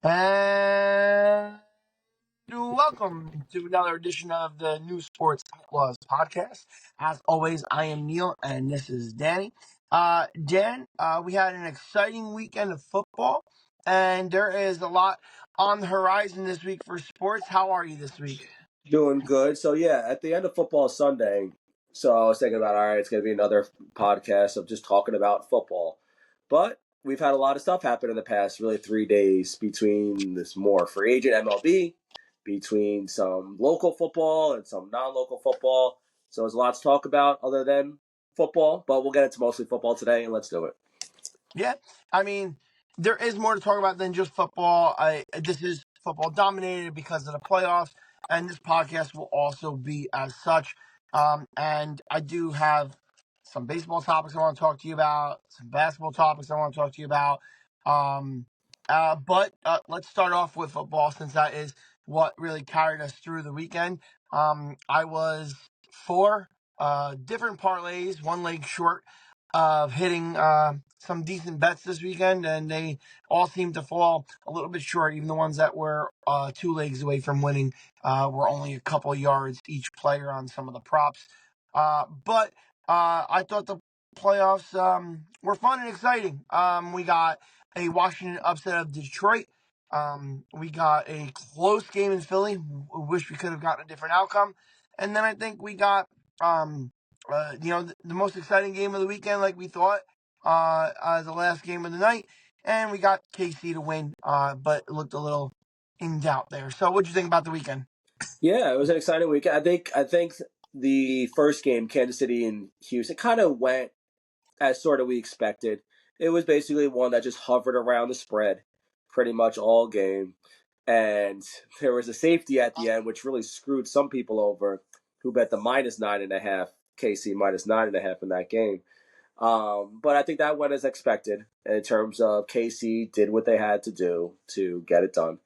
And welcome to another edition of the new Sports Outlaws podcast. As always, I am Neil and this is Danny. Dan, we had an exciting weekend of football, and there is a lot on the horizon this week for sports. How are you this week? Doing good. So yeah, at the end of football Sunday, so I was thinking about, all right, it's going to be another podcast of just talking about football. But we've had a lot of stuff happen in the past really 3 days between this more free agent MLB, between some local football and some non-local football. So there's a lot to talk about other than football, but we'll get into mostly football today, and let's do it. Yeah, I mean, there is more to talk about than just football. This is football dominated because of the playoffs, and this podcast will also be as such. And I do have some baseball topics I want to talk to you about, some basketball topics I want to talk to you about. But let's start off with football since that is what really carried us through the weekend. I was four different parlays, one leg short of hitting some decent bets this weekend, and they all seemed to fall a little bit short. Even the ones that were two legs away from winning were only a couple yards each player on some of the props. But I thought the playoffs were fun and exciting. We got a Washington upset of Detroit. We got a close game in Philly. We wish we could have gotten a different outcome. And then I think we got the most exciting game of the weekend, like we thought, the last game of the night, and we got KC to win, but it looked a little in doubt there. So, what'd you think about the weekend? Yeah, it was an exciting week. I think the first game, Kansas City and Houston, kind of went as sort of we expected. It was basically one that just hovered around the spread pretty much all game. And there was a safety at the end, which really screwed some people over who bet the -9.5, KC -9.5 in that game. But I think that went as expected in terms of KC did what they had to do to get it done.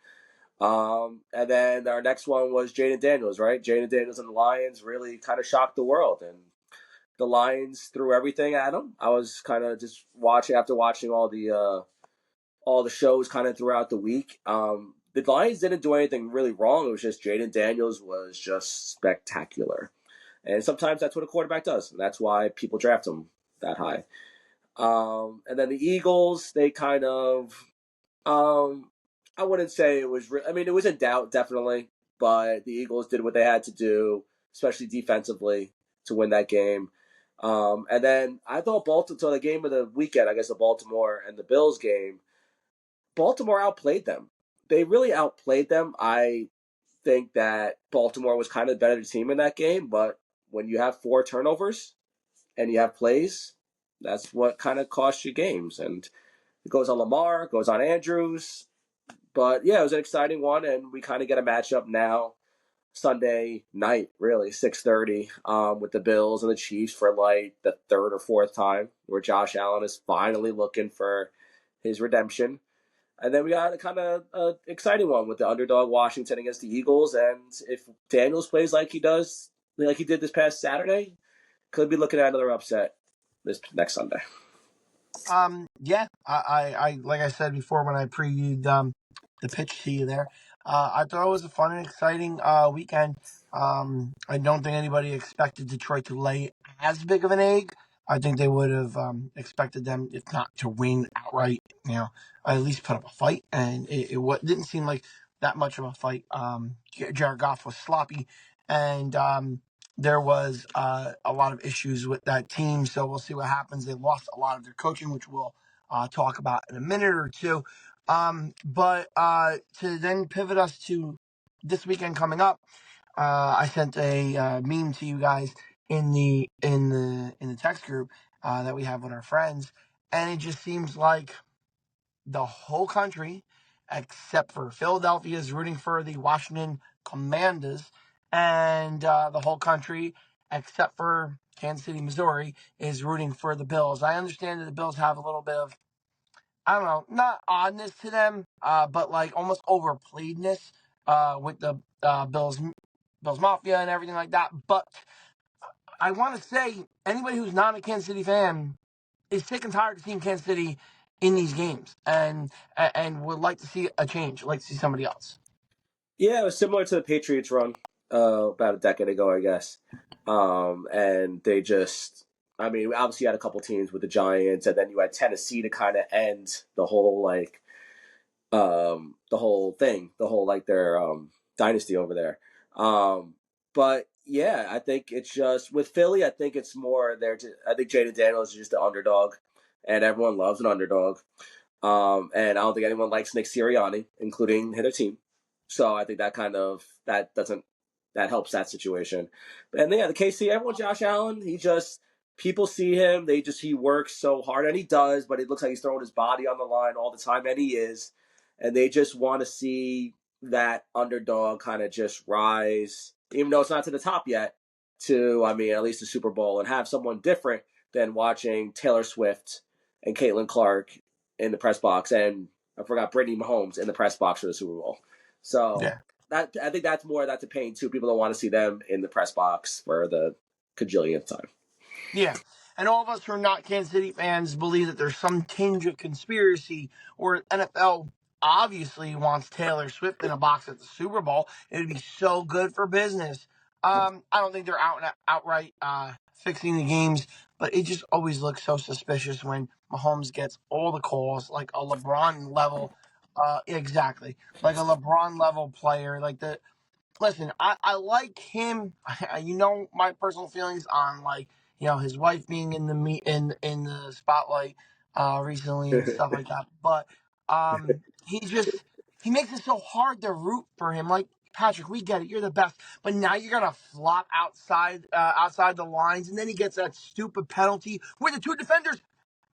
And then our next one was Jaden Daniels, right? Jaden Daniels and the Lions really kind of shocked the world. And the Lions threw everything at them. I was kind of just watching after watching all the shows kind of throughout the week. The Lions didn't do anything really wrong. It was just Jaden Daniels was just spectacular, and sometimes that's what a quarterback does, and that's why people draft him that high. And then the Eagles, they kind of, I wouldn't say it was. I mean, it was in doubt definitely, but the Eagles did what they had to do, especially defensively, to win that game. And then I thought Baltimore, so the game of the weekend, I guess the Baltimore and the Bills game, Baltimore outplayed them. They really outplayed them. I think that Baltimore was kind of the better team in that game, but when you have 4 turnovers and you have plays, that's what kind of costs you games. And it goes on Lamar, it goes on Andrews. But yeah, it was an exciting one, and we kind of get a matchup now Sunday night, really 6:30, with the Bills and the Chiefs for like the third or fourth time, where Josh Allen is finally looking for his redemption. And then we got a kind of exciting one with the underdog Washington against the Eagles. And if Daniels plays like he does, like he did this past Saturday, could be looking at another upset this next Sunday. Yeah, I like I said before when I previewed the pitch to you there, I thought it was a fun and exciting weekend. I don't think anybody expected Detroit to lay as big of an egg. I think they would have expected them, if not to win outright, at least put up a fight, and didn't seem like that much of a fight. Jared Goff was sloppy, and there was a lot of issues with that team, so we'll see what happens. They lost a lot of their coaching, which we'll talk about in a minute or two. But to then pivot us to this weekend coming up, I sent a meme to you guys in the text group that we have with our friends, and it just seems like the whole country, except for Philadelphia, is rooting for the Washington Commanders, and the whole country, except for Kansas City, Missouri, is rooting for the Bills. I understand that the Bills have a little bit of, I don't know, not oddness to them, but like almost overplayedness with the Bills Mafia and everything like that. But I want to say anybody who's not a Kansas City fan is sick and tired of seeing Kansas City in these games, and would like to see a change, like to see somebody else. Yeah, it was similar to the Patriots run about a decade ago, I guess. And they just, I mean, obviously you had a couple teams with the Giants, and then you had Tennessee to kind of end the whole the whole thing, the whole like their dynasty over there. But yeah, I think it's just with Philly. I think it's more there. I think Jaden Daniels is just the underdog, and everyone loves an underdog. And I don't think anyone likes Nick Sirianni, including their team. So I think that kind of that helps that situation. And yeah, the KC, everyone, Josh Allen, he just people see him, he works so hard, and he does, but it looks like he's throwing his body on the line all the time, and he is. And they just want to see that underdog kind of just rise, even though it's not to the top yet, to I mean at least the Super Bowl, and have someone different than watching Taylor Swift and Caitlin Clark in the press box, and I forgot Brittany Mahomes in the press box for the Super Bowl. So Yeah. that I think that's a pain too. People don't want to see them in the press box for the cajillionth time. Yeah. And all of us who are not Kansas City fans believe that there's some tinge of conspiracy, or NFL obviously wants Taylor Swift in a box at the Super Bowl. It would be so good for business. I don't think they're outright fixing the games, but it just always looks so suspicious when Mahomes gets all the calls, like a LeBron level, exactly, like a LeBron level player, like the listen, I like him. You know my personal feelings on like his wife being in the in the spotlight recently and stuff like that. But he just he makes it so hard to root for him. Like Patrick, we get it, you're the best, but now you're gonna flop outside the lines, and then he gets that stupid penalty where the two defenders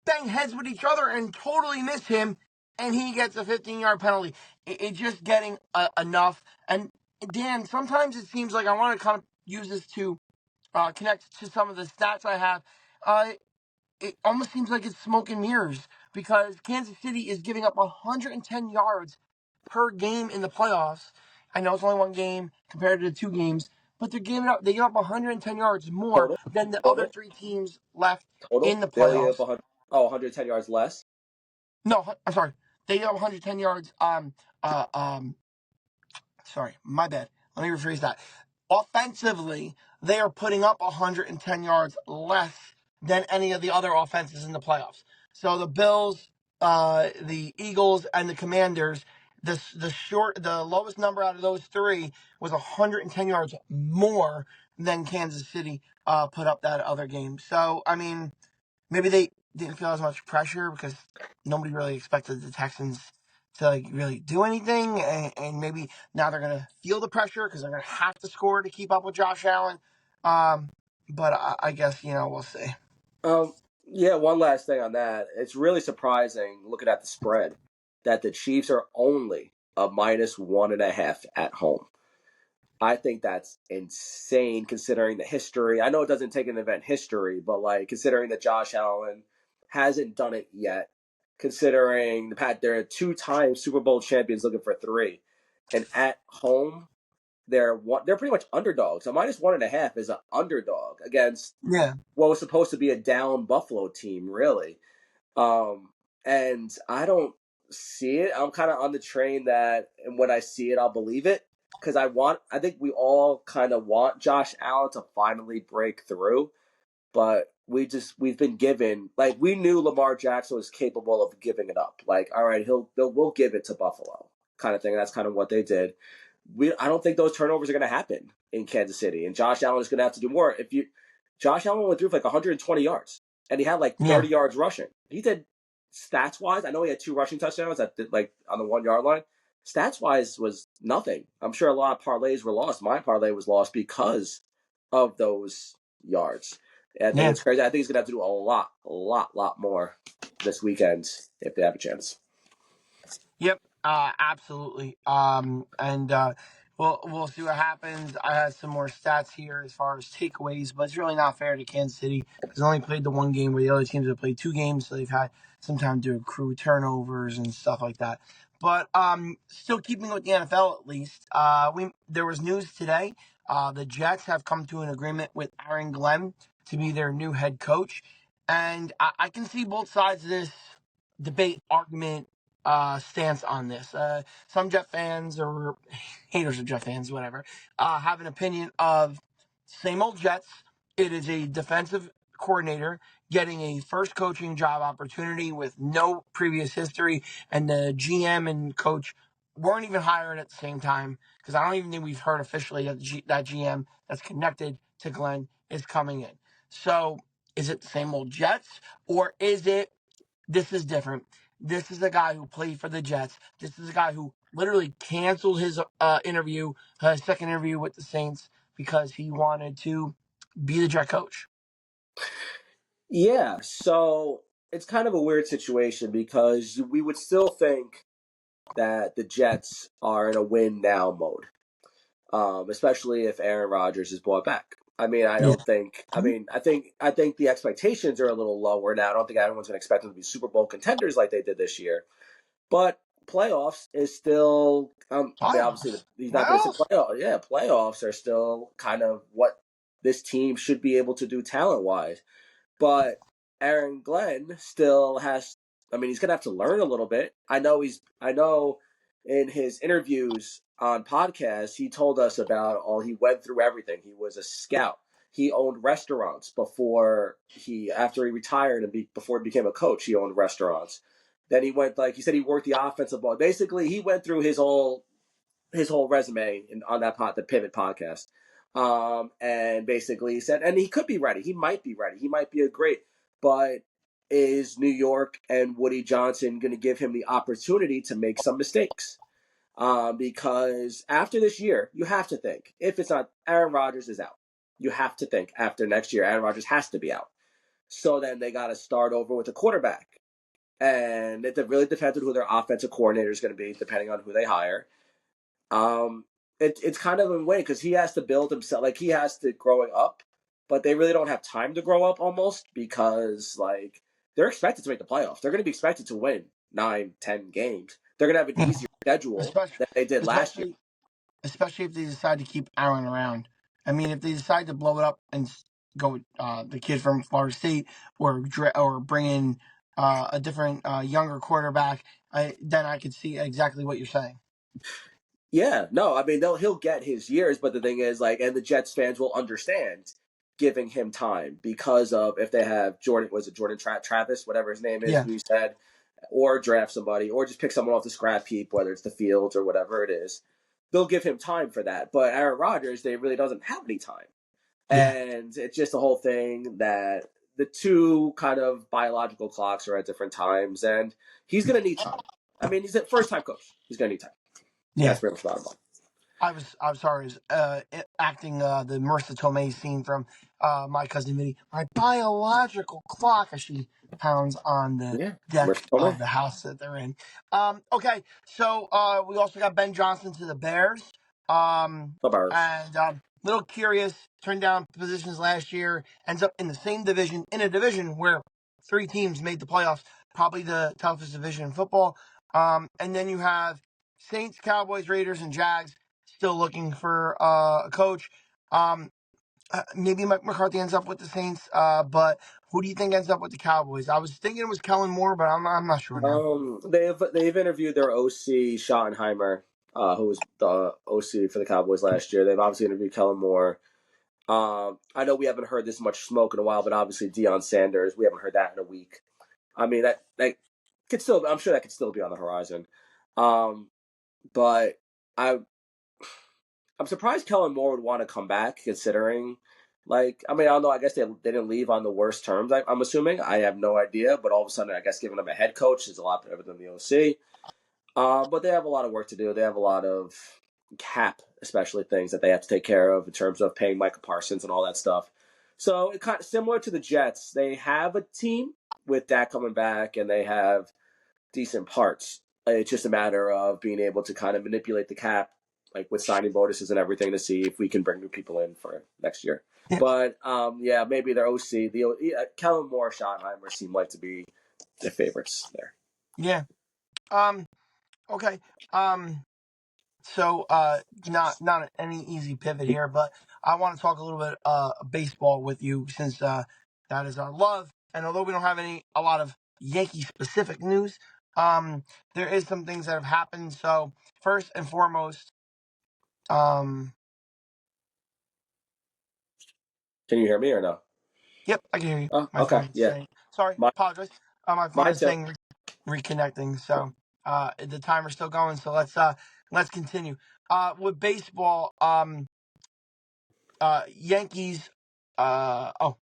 bang heads with each other and totally miss him, and he gets a 15-yard penalty. It's just getting enough. And Dan, sometimes it seems like I want to kind of use this to connect to some of the stats I have. Uh, it almost seems like it's smoke and mirrors because Kansas City is giving up 110 yards per game in the playoffs. I know it's only one game compared to the two games, but they give up 110 yards more Total, than the other total, three teams left in total. the They only have playoffs. 100, 110 yards less. No, I'm sorry. They have 110 yards. Uh, um, Sorry, my bad. Let me rephrase that. Offensively, they are putting up 110 yards less than any of the other offenses in the playoffs. So the Bills, the Eagles, and the Commanders, the lowest number out of those three was 110 yards more than Kansas City put up that other game. So I mean, maybe they didn't feel as much pressure because nobody really expected the Texans to like really do anything, and maybe now they're gonna feel the pressure because they're gonna have to score to keep up with Josh Allen. Um, but I guess we'll see. Um, yeah. One last thing on that. It's really surprising looking at the spread that the Chiefs are only a -1.5 at home. I think that's insane considering the history. I know it doesn't take an event history, but like considering that Josh Allen hasn't done it yet, considering they're 2-time Super Bowl champions looking for three, and at home they're pretty much underdogs. A -1.5 is an underdog against Yeah, what was supposed to be a down Buffalo team, really. Um, and I don't see it. I'm kind of on the train that, and when I see it, I'll believe it because I think we all kind of want Josh Allen to finally break through, but we've been given, like, we knew Lamar Jackson was capable of giving it up. Like, all right, we'll give it to Buffalo kind of thing. That's kind of what they did. I don't think those turnovers are going to happen in Kansas City, and Josh Allen is going to have to do more. Josh Allen went through for like 120 yards, and he had like yeah, 30 yards rushing. He did stats wise. I know he had 2 rushing touchdowns at like on the 1 yard line. Stats wise was nothing. I'm sure a lot of parlays were lost. My parlay was lost because of those yards. And I think yeah. it's crazy. I think he's gonna have to do a lot more this weekend if they have a chance. Yep, absolutely. And we'll see what happens. I had some more stats here as far as takeaways, but it's really not fair to Kansas City because they only played the one game where the other teams have played two games, so they've had some time to accrue turnovers and stuff like that. But still keeping with the NFL at least, we there was news today. The Jets have come to an agreement with Aaron Glenn to be their new head coach, and I can see both sides of this debate, argument, stance on this. Some Jet fans or haters of Jet fans, whatever, have an opinion of same old Jets. It is a defensive coordinator getting a first coaching job opportunity with no previous history, and the GM and coach weren't even hired at the same time because I don't even think we've heard officially that that GM that's connected to Glenn is coming in. So is it the same old Jets, or is it this is different? This is a guy who played for the Jets. This is a guy who literally canceled his second interview with the Saints because he wanted to be the Jet coach. Yeah, so it's kind of a weird situation because we would still think that the Jets are in a win now mode, especially if Aaron Rodgers is brought back. I mean, I Yeah. don't think. I think the expectations are a little lower now. I don't think everyone's going to expect them to be Super Bowl contenders like they did this year. But playoffs is still. I mean, obviously Playoffs. he's not going to say Playoffs? playoffs. Yeah, playoffs are still kind of what this team should be able to do talent wise. But Aaron Glenn still has. I mean, he's gonna have to learn a little bit. I know I know in his interviews on podcasts, he told us about all he went through everything. He was a scout. He owned restaurants after he retired and before he became a coach. He owned restaurants. Then he went he said he worked the offensive ball. Basically, he went through his whole resume on the Pivot podcast. And basically he said, and he could be ready. He might be ready. He might be a great, but is New York and Woody Johnson going to give him the opportunity to make some mistakes? Because after this year, you have to think if it's not Aaron Rodgers is out, you have to think after next year, Aaron Rodgers has to be out. So then they got to start over with a quarterback. And it really depends on who their offensive coordinator is going to be, depending on who they hire. Um, it's kind of a way because he has to build himself, like he has to growing up, but they really don't have time to grow up almost because they're expected to make the playoffs. They're going to be expected to win 9, 10 games. They're going to have an Yeah. easier schedule Especially, than they did last year. especially, especially if they decide to keep Aaron around. I mean, if they decide to blow it up and go with the kid from Florida State or bring in a different younger quarterback, then I could see exactly what you're saying. Yeah, no, I mean he'll get his years, but the thing is and the Jets fans will understand giving him time because of if they have Travis, whatever his name is, Yeah, who you said, or draft somebody, or just pick someone off the scrap heap, whether it's the Fields or whatever it is. They'll give him time for that. But Aaron Rodgers, they really doesn't have any time. yeah, And it's just a whole thing that the two kind of biological clocks are at different times, and he's going to need time. I mean, he's a first time coach. He's going to need time. yeah. That's pretty much the bottom line. I'm sorry, I was acting the Marissa Tomei scene from My Cousin Vinny. My biological clock as she pounds on the Yeah, deck Marissa Tomei. of the house that they're in. Okay, so we also got Ben Johnson to the Bears. Suburbs. And little curious, turned down positions last year, ends up in the same division, in a division where three teams made the playoffs, probably the toughest division in football. And then you have Saints, Cowboys, Raiders, and Jags still looking for a coach. Maybe Mike McCarthy ends up with the Saints, but who do you think ends up with the Cowboys? I was thinking it was Kellen Moore, but I'm not sure now. They've interviewed their OC Schottenheimer, who was the OC for the Cowboys last year. They've obviously interviewed Kellen Moore. I know we haven't heard this much smoke in a while, but obviously Deion Sanders, we haven't heard that in a week. I mean that could still, I'm sure that could still be on the horizon. But I I'm surprised Kellen Moore would want to come back, considering, I mean, I don't know. I guess they didn't leave on the worst terms. I'm assuming. I have no idea. But all of a sudden, I guess giving him a head coach is a lot better than the OC. But they have a lot of work to do. They have a lot of cap, especially things that they have to take care of in terms of paying Michael Parsons and all that stuff. So it kind of similar to the Jets. They have a team with Dak coming back, and they have decent parts. It's just a matter of being able to kind of manipulate the cap, like with signing bonuses and everything, to see if we can bring new people in for next year. Yeah, But yeah, maybe their OC, Kellen Moore, Schottenheimer seem like to be the favorites there. yeah. Okay. So not any easy pivot here, but I want to talk a little bit baseball with you since that is our love. And although we don't have a lot of Yankee specific news. There is some things that have happened. So first and foremost, um, Can you hear me or no? yep, I can hear you. Oh, My okay. phone's Yeah. saying sorry, Mine, apologize. My phone mine is too. saying reconnecting. So the timer's still going. So let's continue. With baseball, Yankees, Hall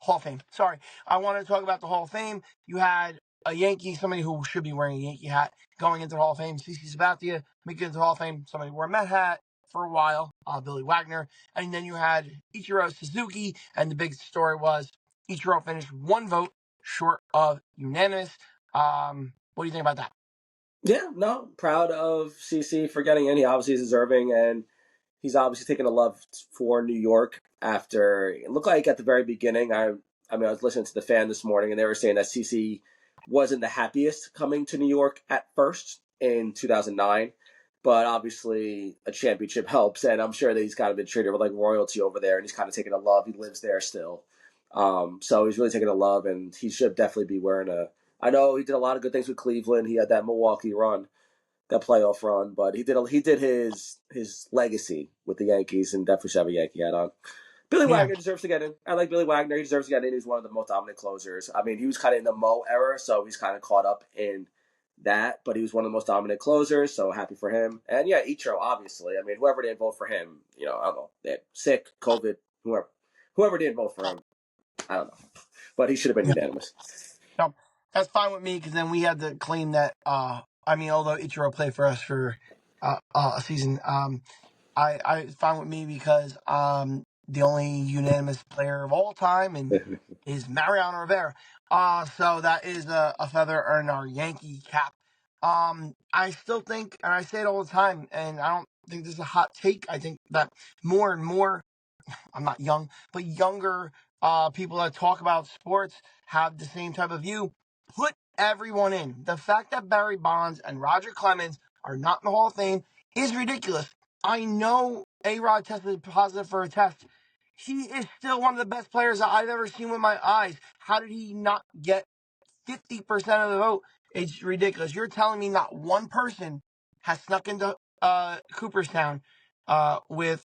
of Fame. Sorry. I want to talk about the Hall of Fame. You had a Yankee, somebody who should be wearing a Yankee hat going into the Hall of Fame. CC Sabathia, making it into the Hall of Fame. Somebody wore a Met hat for a while, Billy Wagner. And then you had Ichiro Suzuki, and the big story was Ichiro finished one vote short of unanimous. What do you think about that? Yeah, no, proud of CC for getting in. He obviously is deserving, and he's obviously taken a love for New York after it looked like at the very beginning. I mean, I was listening to the fan this morning, and they were saying that CC wasn't the happiest coming to New York at first in 2009, but obviously a championship helps, and I'm sure that he's kind of been treated with like royalty over there, and he's kind of taken a love. He lives there still, so he's really taken a love, and he should definitely be wearing a. I know he did a lot of good things with Cleveland. He had that Milwaukee run, that playoff run, but he did his legacy with the Yankees, and definitely should have a Yankee hat on. Billy Yeah, Wagner deserves to get in. I like Billy Wagner. He deserves to get in. He's one of the most dominant closers. I mean, he was kind of in the Mo era, so he's kind of caught up in that, but he was one of the most dominant closers, so happy for him. And yeah, Ichiro, obviously. I mean, whoever didn't vote for him, I don't know, they had sick, COVID, whoever didn't vote for him, I don't know, but he should have been yeah. unanimous. No, that's fine with me because then we had to claim that. I mean, although Ichiro played for us for a season, I it's fine with me because the only unanimous player of all time and is Mariano Rivera. So that is a feather in our Yankee cap. I still think, and I say it all the time, and I don't think this is a hot take. I think that more and more I'm not young, but younger people that talk about sports have the same type of view. Put everyone in. The fact that Barry Bonds and Roger Clemens are not in the Hall of Fame is ridiculous. I know A Rod tested positive for a test. He is still one of the best players that I've ever seen with my eyes. How did he not get 50% of the vote? It's ridiculous. You're telling me not one person has snuck into Cooperstown with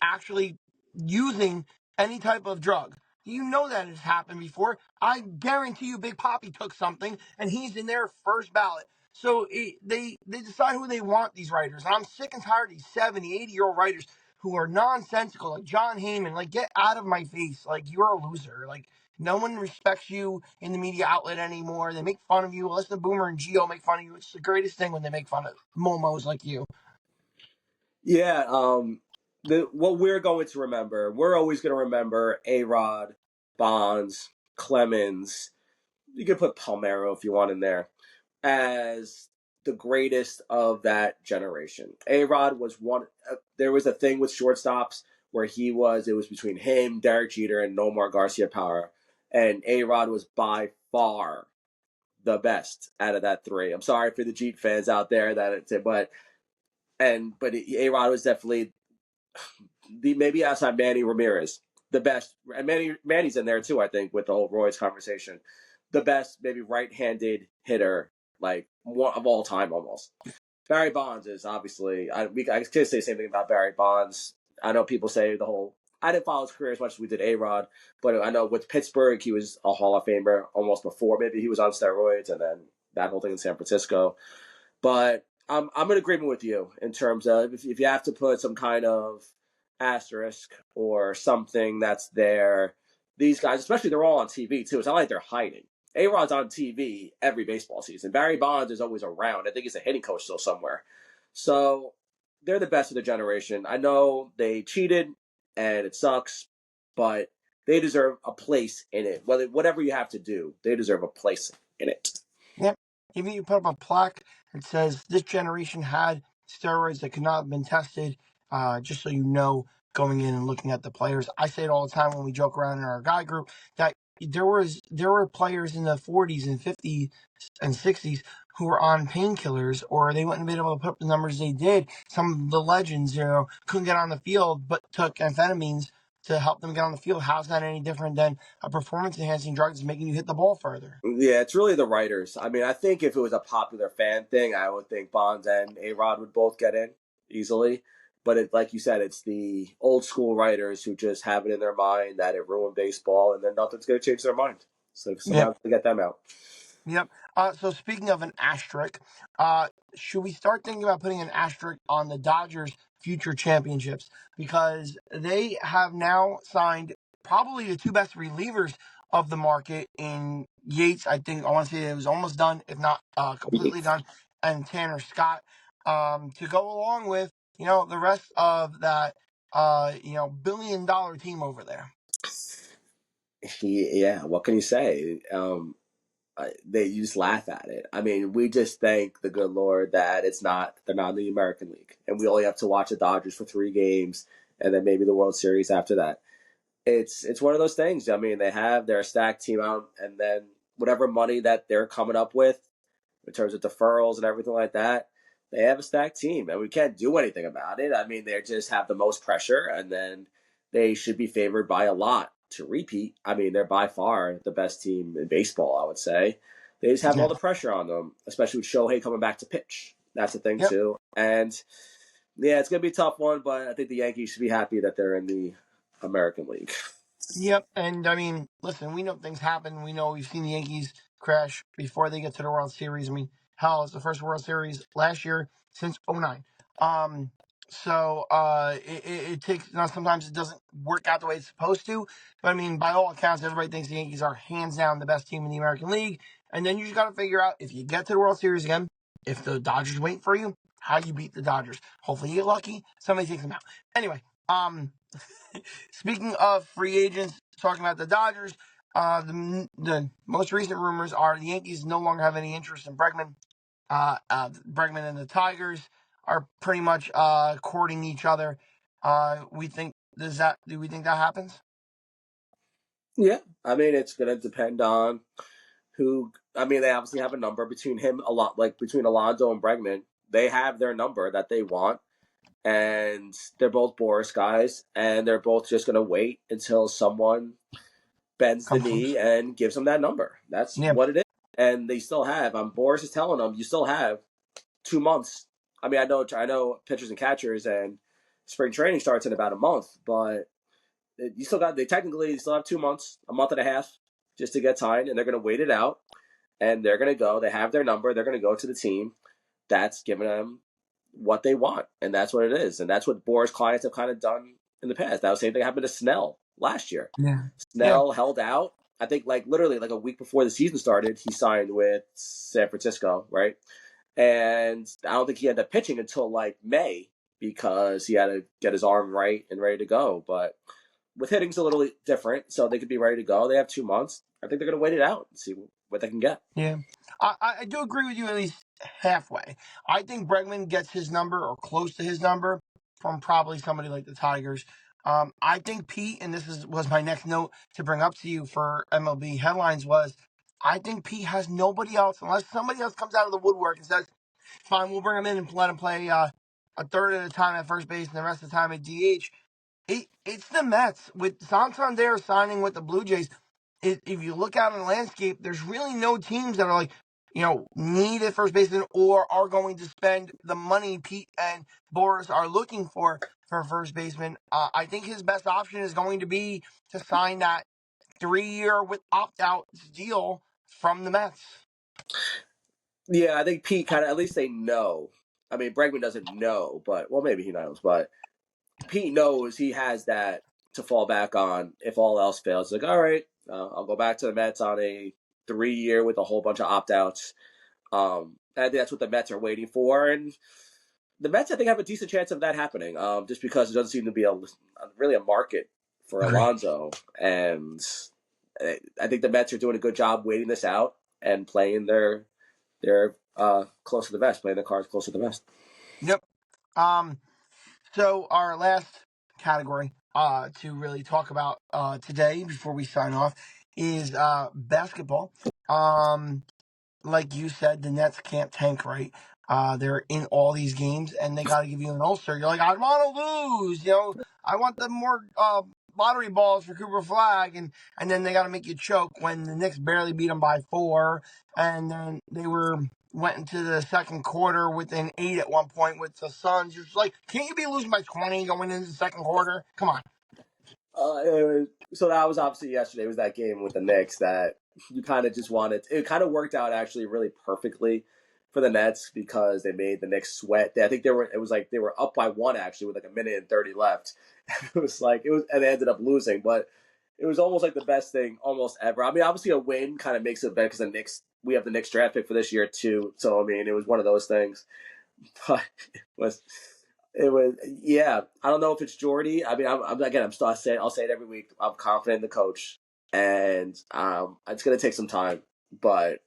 actually using any type of drug. You know that has happened before. I guarantee you, Big Poppy took something, and he's in their first ballot. So they decide who they want, these writers. And I'm sick and tired of these 70, 80-year-old writers who are nonsensical, like John Heyman. Like, get out of my face. Like, you're a loser. Like, no one respects you in the media outlet anymore. They make fun of you. Listen to Boomer and Geo make fun of you. It's the greatest thing when they make fun of momos like you. Yeah, what we're going to remember, we're always going to remember A-Rod, Bonds, Clemens. You can put Palmeiro if you want in there as the greatest of that generation. A-Rod was one. There was a thing with shortstops where it was between him, Derek Jeter, and Nomar Garcia Parra, and A-Rod was by far the best out of that three. I'm sorry for the Jeet fans out there but A-Rod was definitely maybe outside Manny Ramirez, the best. And Manny's in there too, I think, with the whole Royce conversation. The best, maybe right-handed hitter, like one of all time almost. Barry Bonds is obviously. I could say the same thing about Barry Bonds. I know people say the whole. I didn't follow his career as much as we did A-Rod, but I know with Pittsburgh he was a Hall of Famer almost before. Maybe he was on steroids, and then that whole thing in San Francisco. But I'm in agreement with you in terms of if you have to put some kind of asterisk or something that's there. These guys, especially, they're all on TV too. It's not like they're hiding. A-Rod's on TV every baseball season. Barry Bonds is always around. I think he's a hitting coach still somewhere. So they're the best of the generation. I know they cheated and it sucks, but they deserve a place in it. Whatever you have to do, they deserve a place in it. Yep. Even you put up a plaque that says this generation had steroids that could not have been tested, just so you know, going in and looking at the players. I say it all the time when we joke around in our guy group that there were players in the 40s and 50s and 60s who were on painkillers, or they wouldn't have been able to put up the numbers they did. Some of the legends, couldn't get on the field but took amphetamines to help them get on the field. How's that any different than a performance enhancing drug that's making you hit the ball further? Yeah, it's really the writers. I mean, I think if it was a popular fan thing, I would think Bonds and A Rod would both get in easily. But like you said, it's the old school writers who just have it in their mind that it ruined baseball, and then nothing's going to change their mind. So Yep. somehow to get them out. Yep. So speaking of an asterisk, should we start thinking about putting an asterisk on the Dodgers' future championships because they have now signed probably the two best relievers of the market in Yates. I think I want to say it was almost done, if not completely done, and Tanner Scott to go along with the rest of that $1 billion team over there. Yeah, what can you say? You just laugh at it. I mean, we just thank the good Lord that they're not in the American League, and we only have to watch the Dodgers for 3 games, and then maybe the World Series after that. It's one of those things. I mean, they're a stacked team out, and then whatever money that they're coming up with in terms of deferrals and everything like that, they have a stacked team, and we can't do anything about it. I mean, they just have the most pressure, and then they should be favored by a lot to repeat. I mean, they're by far the best team in baseball, I would say. They just have Yeah. all the pressure on them, especially with Shohei coming back to pitch. That's the thing, Yep. too. And yeah, it's going to be a tough one, but I think the Yankees should be happy that they're in the American League. Yep, and I mean, listen, we know things happen. We know we've seen the Yankees crash before they get to the World Series. I mean, hell, it's the first World Series last year since '09. It takes sometimes it doesn't work out the way it's supposed to. But I mean, by all accounts, everybody thinks the Yankees are hands down the best team in the American League. And then you just got to figure out if you get to the World Series again, if the Dodgers wait for you, how you beat the Dodgers. Hopefully, you get lucky. Somebody takes them out. Anyway, speaking of free agents, talking about the Dodgers, the most recent rumors are the Yankees no longer have any interest in Bregman. Bregman and the Tigers are pretty much courting each other. Do we think that happens? Yeah, I mean, it's going to depend on who. I mean, they obviously have a number between him a lot, like between Alonso and Bregman. They have their number that they want, and they're both Boris guys, and they're both just going to wait until someone bends the Comes close. knee and gives them that number. That's Yeah. what it is. And they still have. Boris is telling them you still have 2 months. I mean, I know pitchers and catchers, and spring training starts in about a month, but you still got. They technically still have 2 months, a month and a half, just to get signed, and they're going to wait it out, and they're going to go. They have their number. They're going to go to the team that's giving them what they want, and that's what it is, and that's what Boris clients have kind of done in the past. That was the same thing happened to Snell last year. Yeah. Yeah. Snell held out. I think like literally like a week before the season started, he signed with San Francisco, right? And I don't think he ended up pitching until like May because he had to get his arm right and ready to go. But with hitting's a little different, so they could be ready to go. They have 2 months. I think they're going to wait it out and see what they can get. Yeah. I do agree with you at least halfway. I think Bregman gets his number or close to his number from probably somebody like the Tigers. I think Pete, and was my next note to bring up to you for MLB headlines was, I think Pete has nobody else unless somebody else comes out of the woodwork and says, "Fine, we'll bring him in and let him play a third of the time at first base and the rest of the time at DH." It's the Mets with Santander signing with the Blue Jays. If you look out in the landscape, there's really no teams that are like, need a first baseman or are going to spend the money Pete and Boris are looking for a first baseman. I think his best option is going to be to sign that 3 year with opt out deal from the Mets. Yeah, I think Pete kind of at least they know. I mean, Bregman doesn't know, but well, maybe he knows, but Pete knows he has that to fall back on if all else fails. Like, all right, I'll go back to the Mets on a 3 year with a whole bunch of opt outs. I think that's what the Mets are waiting for, and the Mets I think have a decent chance of that happening. Just because there doesn't seem to be really a market for Agree. Alonso, and I think the Mets are doing a good job waiting this out and playing their close to the vest, playing their cards close to the vest. Yep. Um. So our last category to really talk about today before we sign off is basketball. Like you said, the Nets can't tank, right? They're in all these games and they got to give you an ulcer. You're like, I want to lose. I want the more lottery balls for Cooper Flag, and then they got to make you choke when the Knicks barely beat them by 4, and then they went into the second quarter within 8 at one point with the Suns. You're just like, can't you be losing by 20 going into the second quarter? Come on. So that was obviously yesterday. Was that game with the Knicks that you kind of just wanted? It kind of worked out actually really perfectly for the Nets because they made the Knicks sweat. I think they were. It was like they were up by 1 actually with like a minute and 30 left. And they ended up losing, but it was almost like the best thing almost ever. I mean, obviously a win kind of makes it better because the Knicks. We have the Knicks draft pick for this year too. So I mean, it was one of those things. But it was yeah. I don't know if it's Jordy. I mean, I'm still I'll say it every week. I'm confident in the coach, and it's gonna take some time, but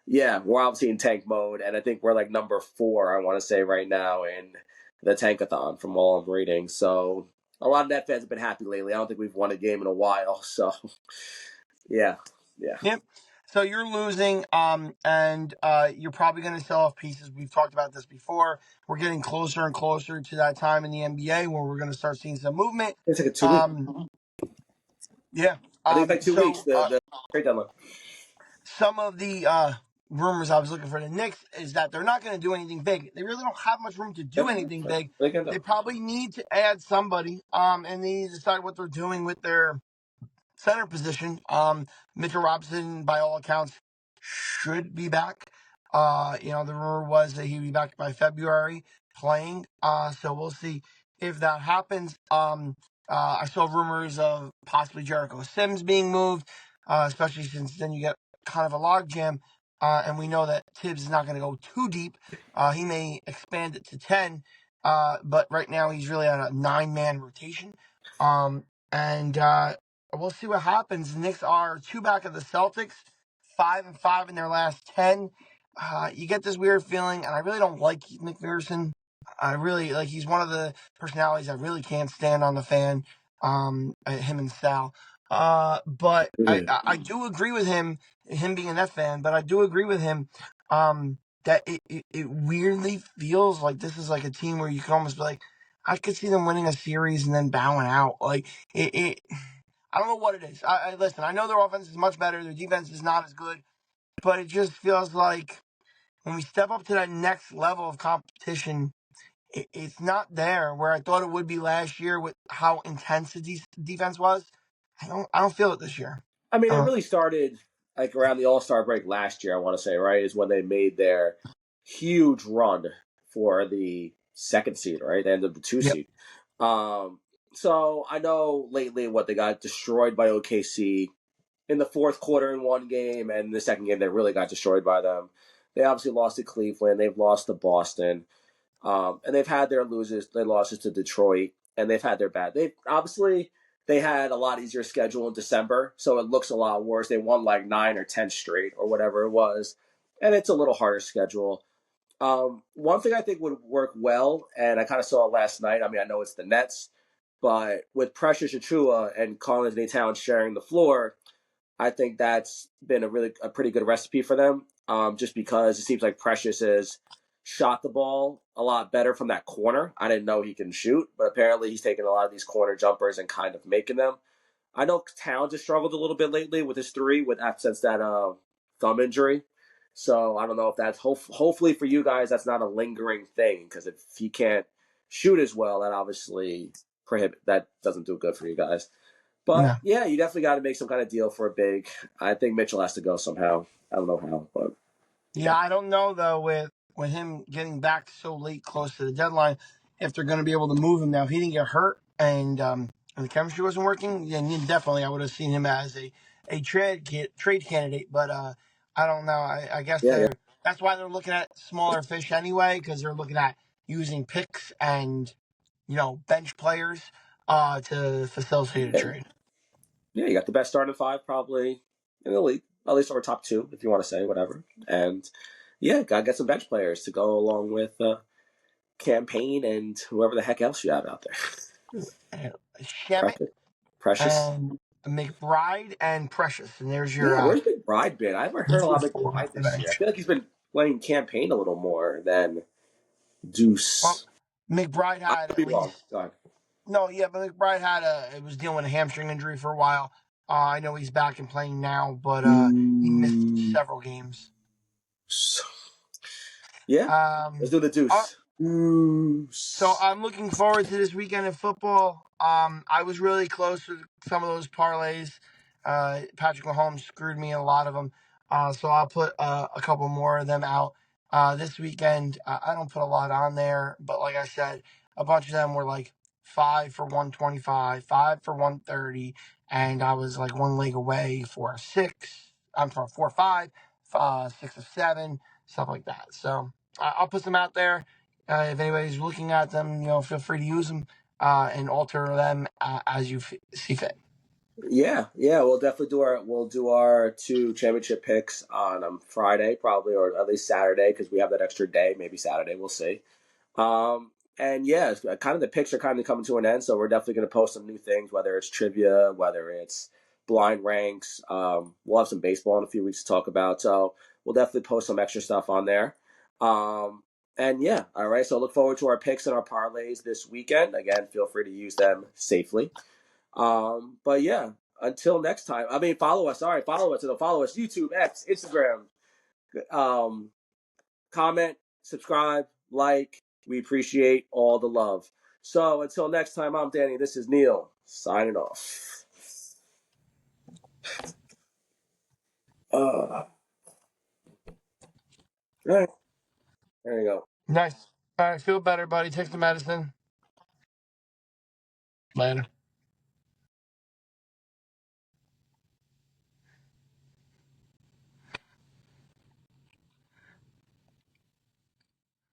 yeah, we're obviously in tank mode, and I think we're like number 4. I want to say right now in the tankathon from all I'm reading. So a lot of Net fans have been happy lately. I don't think we've won a game in a while. So yeah, yeah. Yep. So you're losing, and you're probably going to sell off pieces. We've talked about this before. We're getting closer and closer to that time in the NBA where we're going to start seeing some movement. It's like a 2 week. Yeah. I think it's like 2 weeks. The trade deadline. Some of the rumors I was looking for the Knicks is that they're not going to do anything big. They really don't have much room to do Yep. anything big. They can do. They probably need to add somebody, and they need to decide what they're doing with their center position. Mitchell Robinson, by all accounts, should be back. The rumor was that he'd be back by February playing. So we'll see if that happens. I saw rumors of possibly Jericho Sims being moved, especially since then you get kind of a logjam. And we know that Tibbs is not going to go too deep. He may expand it to 10, but right now he's really on a 9-man rotation. And we'll see what happens. The Knicks are 2 back of the Celtics, 5-5 in their last 10. You get this weird feeling, and I really don't like Keith McPherson. I really like. He's one of the personalities I really can't stand on the fan. Him and Sal. But I do agree with him being an F fan. But I do agree with him that it weirdly feels like this is like a team where you can almost be like, I could see them winning a series and then bowing out. Like it I don't know what it is. Listen, I know their offense is much better. Their defense is not as good. But it just feels like when we step up to that next level of competition, it's not there where I thought it would be last year with how intense the defense was. I don't feel it this year. I mean, it really started like around the All-Star break last year, I want to say, right? Is when they made their huge run for the 2nd seed, right? They ended up the 2 Yep. seed. So I know lately what they got destroyed by OKC in the 4th quarter in one game, and the second game they really got destroyed by them. They obviously lost to Cleveland. They've lost to Boston. And they've had their losses to Detroit, and they've had their bad. They had a lot easier schedule in December, so it looks a lot worse. They won like 9 or 10 straight or whatever it was, and it's a little harder schedule. One thing I think would work well, and I kind of saw it last night. I mean, I know it's the Nets, but with Precious Achua and Karl Anthony Towns sharing the floor, I think that's been a pretty good recipe for them. Just because it seems like Precious has shot the ball a lot better from that corner. I didn't know he can shoot, but apparently he's taking a lot of these corner jumpers and kind of making them. I know Towns has struggled a little bit lately with his 3 since that thumb injury. So I don't know if that's hopefully for you guys that's not a lingering thing, because if he can't shoot as well, that obviously that doesn't do good for you guys. But yeah, you definitely got to make some kind of deal for a big. I think Mitchell has to go somehow. I don't know how, but Yeah, I don't know though with him getting back so late, close to the deadline, if they're going to be able to move him now. If he didn't get hurt and the chemistry wasn't working, then definitely I would have seen him as a trade candidate. But I don't know. I guess that's why they're looking at smaller fish anyway, because they're looking at using picks and bench players to facilitate a trade. Yeah, you got the best starting 5 probably in the league, at least over top 2, if you want to say whatever. And yeah, gotta get some bench players to go along with Campaign and whoever the heck else you have out there. Shemet Precious. and McBride and Precious, and there's your Where's McBride been? I haven't heard a lot of McBride this year. I feel like he's been playing Campaign a little more than Deuce. Well, McBride I had could at be wrong. least Go ahead. No, yeah, but McBride was dealing with a hamstring injury for a while. I know he's back and playing now, but he missed Mm. several games. Yeah, let's Um, do the uh, deuce. so Deuce. I'm looking forward to this weekend of football. I was really close to some of those parlays. Patrick Mahomes screwed me in a lot of them. So I'll put a couple more of them out this weekend. I don't put a lot on there, but like I said, a bunch of them were like 5 for 125, 5 for 130, and I was like one leg away for a six. I'm for 4 or 5, 6 or 7, stuff like that. So I'll put some out there. If anybody's looking at them, feel free to use them and alter them as you see fit. Yeah, yeah, we'll do our two championship picks on Friday probably, or at least Saturday because we have that extra day. Maybe Saturday, we'll see. Um, and yeah, kind of the picks are kind of coming to an end, so we're definitely going to post some new things, whether it's trivia, whether it's blind ranks. We'll have some baseball in a few weeks to talk about, so we'll definitely post some extra stuff on there. Um, and yeah, all right. So look forward to our picks and our parlays this weekend. Again, feel free to use them safely. But yeah, until next time. I mean, follow us. All right, follow us. Follow us. YouTube, X, Instagram. Um, comment, subscribe, like. We appreciate all the love. So until next time, I'm Danny. This is Neil signing off. All right, there you go. Nice. All right, feel better, buddy. Take some medicine. Later.